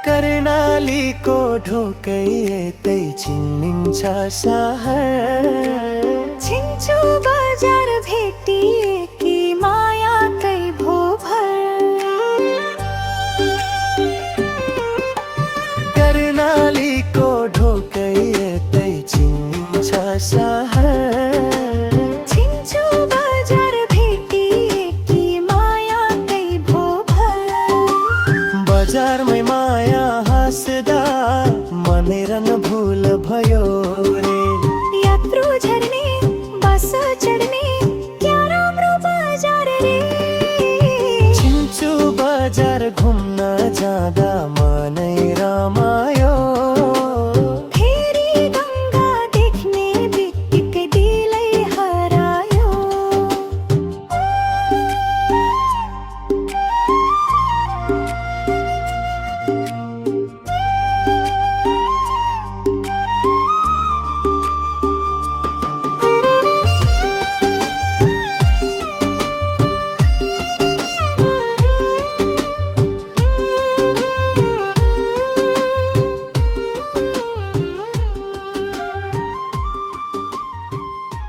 कर्णालीको ढोकै यतै चिनिन्छ सहर। छिन्चु बजार भेटिएकी मायाकै भोभर। कर्णालीको ढोकै यतै चिनिन्छ सहर। छिन्चु बजार भेटिएकी मायाकै भोभर। बजारमै माया हाँस्दा मनै रङ भुल भयो रे। यात्रु झर्ने बस चढ्ने क्या राम्रो बजार रे। छिन्चु बजार घुम्न